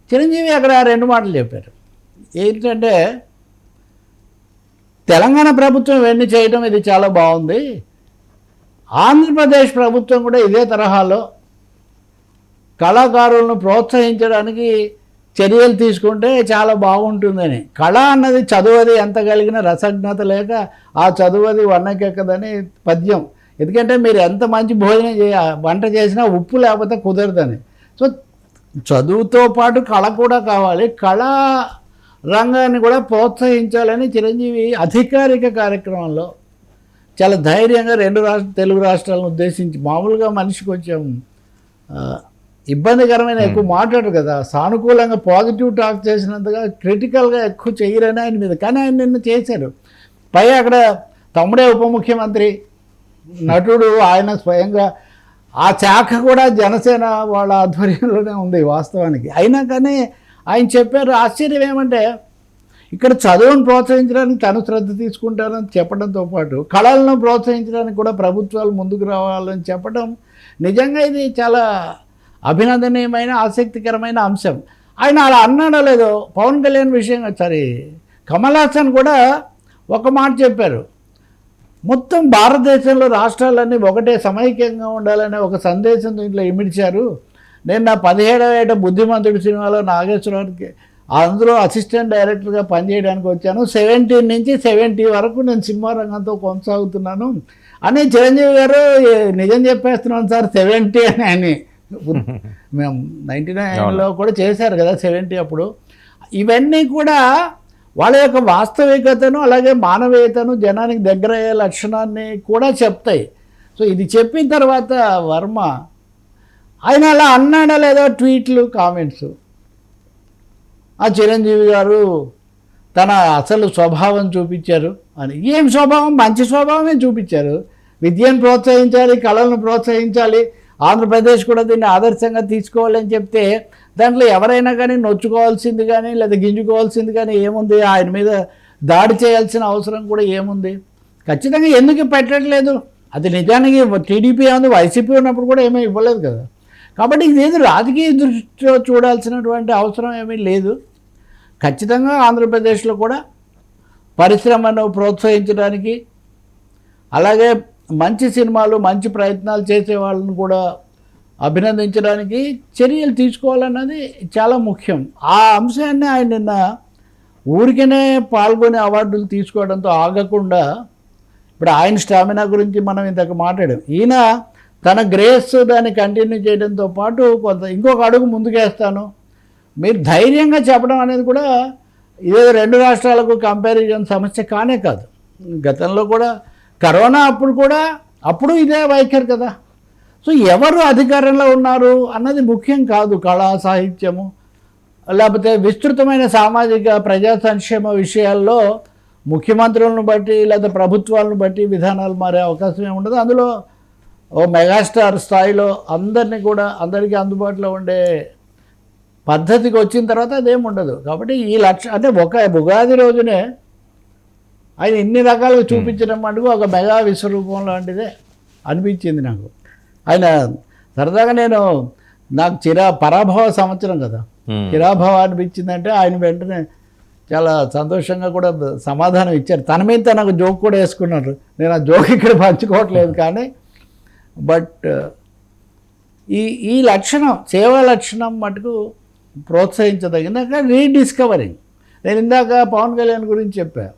చిరంజీవి అక్కడ 2 మాటలు చెప్పారు. ఏంటంటే తెలంగాణ ప్రభుత్వం ఇవన్నీ చేయడం ఇది చాలా బాగుంది, ఆంధ్రప్రదేశ్ ప్రభుత్వం కూడా ఇదే తరహాలో కళాకారులను ప్రోత్సహించడానికి చర్యలు తీసుకుంటే చాలా బాగుంటుందని. కళ అన్నది చదువది ఎంత కలిగిన రసజ్ఞత లేక ఆ చదువది వన్నకెక్కదని పద్యం. ఎందుకంటే మీరు ఎంత మంచి భోజనం వంట చేసినా ఉప్పు లేకపోతే కుదరదని. సో చదువుతో పాటు కళ కూడా కావాలి, కళా రంగాన్ని కూడా ప్రోత్సహించాలని చిరంజీవి అధికారిక కార్యక్రమంలో చాలా ధైర్యంగా 2 తెలుగు రాష్ట్రాలను ఉద్దేశించి, మామూలుగా మనిషికి కొంచెం ఇబ్బందికరమైన ఎక్కువ మాట్లాడరు కదా, సానుకూలంగా పాజిటివ్ టాక్ చేసినంతగా క్రిటికల్గా ఎక్కువ చేయరని ఆయన మీద. కానీ ఆయన నిన్న చేశారు. పై అక్కడ తమ్ముడే ఉప ముఖ్యమంత్రి, నటుడు, ఆయన స్వయంగా ఆ శాఖ కూడా జనసేన వాళ్ళ ఆధ్వర్యంలోనే ఉంది వాస్తవానికి. అయినా కానీ ఆయన చెప్పారు. ఆశ్చర్యం ఏమంటే ఇక్కడ చదువును ప్రోత్సహించడానికి తను శ్రద్ధ తీసుకుంటారని చెప్పడంతో పాటు కళలను ప్రోత్సహించడానికి కూడా ప్రభుత్వాలు ముందుకు రావాలని చెప్పడం నిజంగా ఇది చాలా అభినందనీయమైన ఆసక్తికరమైన అంశం. ఆయన అలా అన్నాడో లేదో పవన్ కళ్యాణ్ విషయం, సరే కమల్ హాసన్ కూడా ఒక మాట చెప్పారు, మొత్తం భారతదేశంలో రాష్ట్రాలన్నీ ఒకటే సమైక్యంగా ఉండాలనే ఒక సందేశం దీంట్లో ఇమిడ్చారు. నేను నా 17వ ఏట బుద్ధిమంతుడి సినిమాలో నాగేశ్వరరావుకి అందులో అసిస్టెంట్ డైరెక్టర్గా పనిచేయడానికి వచ్చాను, 17 నుంచి 70 వరకు నేను సినిమా రంగంతో కొనసాగుతున్నాను అని చిరంజీవి గారు నిజం చెప్పేస్తున్నాను సార్ 70 అని మేము 99లో కూడా చేశారు కదా 70 అప్పుడు. ఇవన్నీ కూడా వాళ్ళ యొక్క వాస్తవికతను అలాగే మానవీయతను జనానికి దగ్గర అయ్యే లక్షణాన్ని కూడా చెప్తాయి. సో ఇది చెప్పిన తర్వాత వర్మ ఆయన అలా అన్నాడా లేదో ట్వీట్లు కామెంట్స్, ఆ చిరంజీవి గారు తన అసలు స్వభావం చూపించారు అని. ఏం స్వభావం? మంచి స్వభావమే చూపించారు. విద్యను ప్రోత్సహించాలి, కళలను ప్రోత్సహించాలి, ఆంధ్రప్రదేశ్ కూడా దీన్ని ఆదర్శంగా తీసుకోవాలని చెప్తే దాంట్లో ఎవరైనా కానీ నొచ్చుకోవాల్సింది కానీ లేదా గింజుకోవాల్సింది కానీ ఏముంది? ఆయన మీద దాడి చేయాల్సిన అవసరం కూడా ఏముంది? ఖచ్చితంగా ఎందుకు పెట్టట్లేదు? అది నిజానికి టీడీపీ ఉంది, వైసీపీ ఉన్నప్పుడు కూడా ఏమీ ఇవ్వలేదు కదా. కాబట్టి ఇదేదో రాజకీయ దృష్టిలో చూడాల్సినటువంటి అవసరం ఏమీ లేదు. ఖచ్చితంగా ఆంధ్రప్రదేశ్లో కూడా పరిశ్రమను ప్రోత్సహించడానికి అలాగే మంచి సినిమాలు మంచి ప్రయత్నాలు చేసే వాళ్ళని కూడా అభినందించడానికి చర్యలు తీసుకోవాలన్నది చాలా ముఖ్యం. ఆ అంశాన్ని ఆయన నిన్న ఊరికనే పాల్గొనే అవార్డులు తీసుకోవడంతో ఆగకుండా, ఇప్పుడు ఆయన స్టామినా గురించి మనం ఇంతకు మాట్లాడాం, ఈయన తన గ్రేస్ దాన్ని కంటిన్యూ చేయడంతో పాటు కొంత ఇంకొక అడుగు ముందుకేస్తాను మీరు ధైర్యంగా చెప్పడం అనేది కూడా ఇదే 2 రాష్ట్రాలకు కంపారిజన్ సమస్య కానే కాదు. గతంలో కూడా కరోనా అప్పుడు ఇదే వైఖరి కదా. సో ఎవరు అధికారంలో ఉన్నారు అన్నది ముఖ్యం కాదు. కళా సాహిత్యము లేకపోతే విస్తృతమైన సామాజిక ప్రజా సంక్షేమ విషయాల్లో ముఖ్యమంత్రులను బట్టి లేదా ప్రభుత్వాలను బట్టి విధానాలు మారే అవకాశం ఏమి ఉండదు. అందులో ఓ మెగాస్టార్ స్థాయిలో అందరికీ అందుబాటులో ఉండే పద్ధతికి వచ్చిన తర్వాత అదేమి ఉండదు. కాబట్టి ఈ అంటే ఒక ఉగాది రోజునే ఆయన ఇన్ని రకాలుగా చూపించడం మటుకు ఒక మెగా విశ్వరూపం లాంటిదే అనిపించింది నాకు. ఆయన సరదాగా నాకు పరాభవ సంవత్సరం కదా, చిరాభవ అనిపించిందంటే ఆయన వెంటనే చాలా సంతోషంగా కూడా సమాధానం ఇచ్చారు. తన మీద నాకు జోక్ కూడా వేసుకున్నారు. నేను ఆ జోక్ ఇక్కడ పంచుకోవట్లేదు కానీ బట్ ఈ లక్షణం సేవా లక్షణం మటుకు ప్రోత్సహించదగిన రీడిస్కవరింగ్. నేను ఇందాక పవన్ కళ్యాణ్ గురించి చెప్పాను.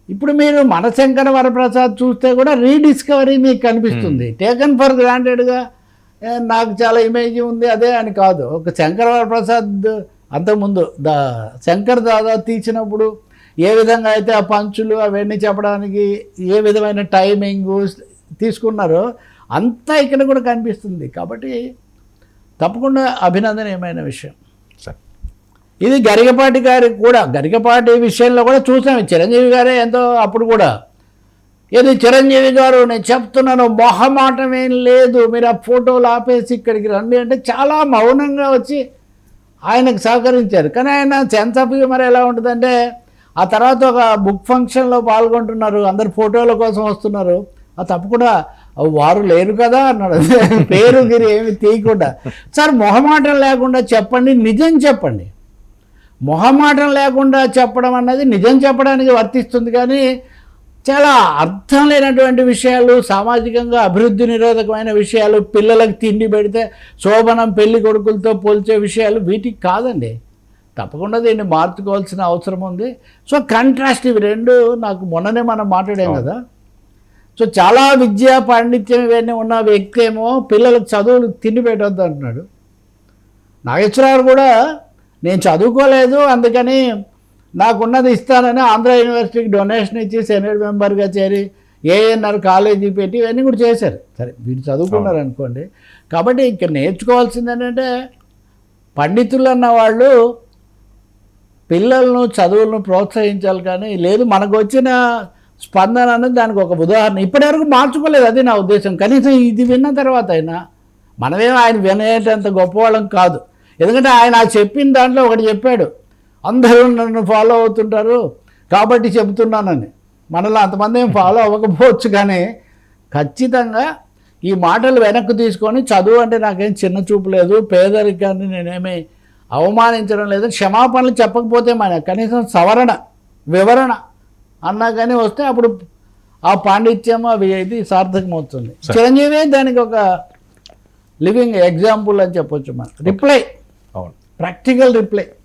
ఇప్పుడు మీరు మనశంకర వరప్రసాద్ చూస్తే కూడా రీడిస్కవరీ మీకు కనిపిస్తుంది. టేకన్ ఫర్ గ్రాంటెడ్గా నాకు చాలా ఇమేజ్ ఉంది అదే అని కాదు. ఒక శంకర వరప్రసాద్ అంతకుముందు శంకర్ దాదా తీసినప్పుడు ఏ విధంగా అయితే ఆ పంచులు అవన్నీ చెప్పడానికి ఏ విధమైన టైమింగ్ తీసుకున్నారో అంతా ఇక్కడ కూడా కనిపిస్తుంది. కాబట్టి తప్పకుండా అభినందనీయమైన విషయం. ఇది గరికపాటి గారికి కూడా, గరికపాటి విషయంలో కూడా చూసాం. చిరంజీవి గారే ఎంతో అప్పుడు కూడా ఇది చిరంజీవి గారు నేను చెప్తున్నాను మొహమాటం ఏం లేదు, మీరు ఆ ఫోటోలు ఆపేసి ఇక్కడికి రండి అంటే చాలా మౌనంగా వచ్చి ఆయనకు సహకరించారు. కానీ ఆయన సెన్స్ ఆఫ్ హ్యూమర్ ఎలా ఉంటుందంటే ఆ తర్వాత ఒక బుక్ ఫంక్షన్లో పాల్గొంటున్నారు, అందరు ఫోటోల కోసం వస్తున్నారు, తప్పకుండా వారు లేరు కదా అన్నాడు. పేరు గిరి ఏమి తీయకుండా, సార్ మొహమాటం లేకుండా చెప్పండి, నిజం చెప్పండి. మొహమాటం లేకుండా చెప్పడం అన్నది నిజం చెప్పడానికి వర్తిస్తుంది, కానీ చాలా అర్థం లేనటువంటి విషయాలు, సామాజికంగా అభివృద్ధి నిరోధకమైన విషయాలు, పిల్లలకు తిండి పెడితే శోభనం పెళ్లి కొడుకులతో పోల్చే విషయాలు వీటికి కాదండి. తప్పకుండా దీన్ని మార్చుకోవాల్సిన అవసరం ఉంది. సో కంట్రాస్ట్ ఇవి రెండు నాకు మొన్ననే మనం మాట్లాడాం కదా. సో చాలా విద్యా పాండిత్యం ఇవన్నీ ఉన్న వ్యక్తి ఏమో పిల్లలకు చదువులు తిండి పెట్టవద్దు అంటున్నాడు. నాగేశ్వరరావు కూడా నేను చదువుకోలేదు అందుకని నాకున్నది ఇస్తానని ఆంధ్ర యూనివర్సిటీకి డొనేషన్ ఇచ్చి సెనేట్ మెంబర్గా చేరి ఏఎన్ఆర్ కాలేజీ పెట్టి ఇవన్నీ కూడా చేశారు. సరే వీడు చదువుకున్నారు అనుకోండి. కాబట్టి ఇక్కడ నేర్చుకోవాల్సింది ఏంటంటే పండితులు అన్న వాళ్ళు పిల్లలను చదువులను ప్రోత్సహించాలి, కానీ లేదు మనకు వచ్చిన స్పందన అనేది దానికి ఒక ఉదాహరణ. ఇప్పటివరకు మార్చుకోలేదు, అది నా ఉద్దేశం. కనీసం ఇది విన్న తర్వాత అయినా మనమేమో ఆయన వినేటంత గొప్పవాళ్ళం కాదు. ఎందుకంటే ఆయన చెప్పిన దాంట్లో ఒకటి చెప్పాడు, అందరూ నన్ను ఫాలో అవుతుంటారు కాబట్టి చెబుతున్నానని. మనలో అంతమంది ఏం ఫాలో అవ్వకపోవచ్చు, కానీ ఖచ్చితంగా ఈ మాటలు వెనక్కి తీసుకొని చదువు అంటే నాకేం చిన్న చూపు లేదు, పేదరికాన్ని నేనేమీ అవమానించడం లేదు, క్షమాపణలు చెప్పకపోతే మన కనీసం సవరణ వివరణ అన్నా కానీ వస్తే అప్పుడు ఆ పాండిత్యం అవి ఇది సార్థకమవుతుంది. చిరంజీవి దానికి ఒక లివింగ్ ఎగ్జాంపుల్ అని చెప్పొచ్చు. మనం రిప్లై, ప్రాక్టికల్ రిప్లై.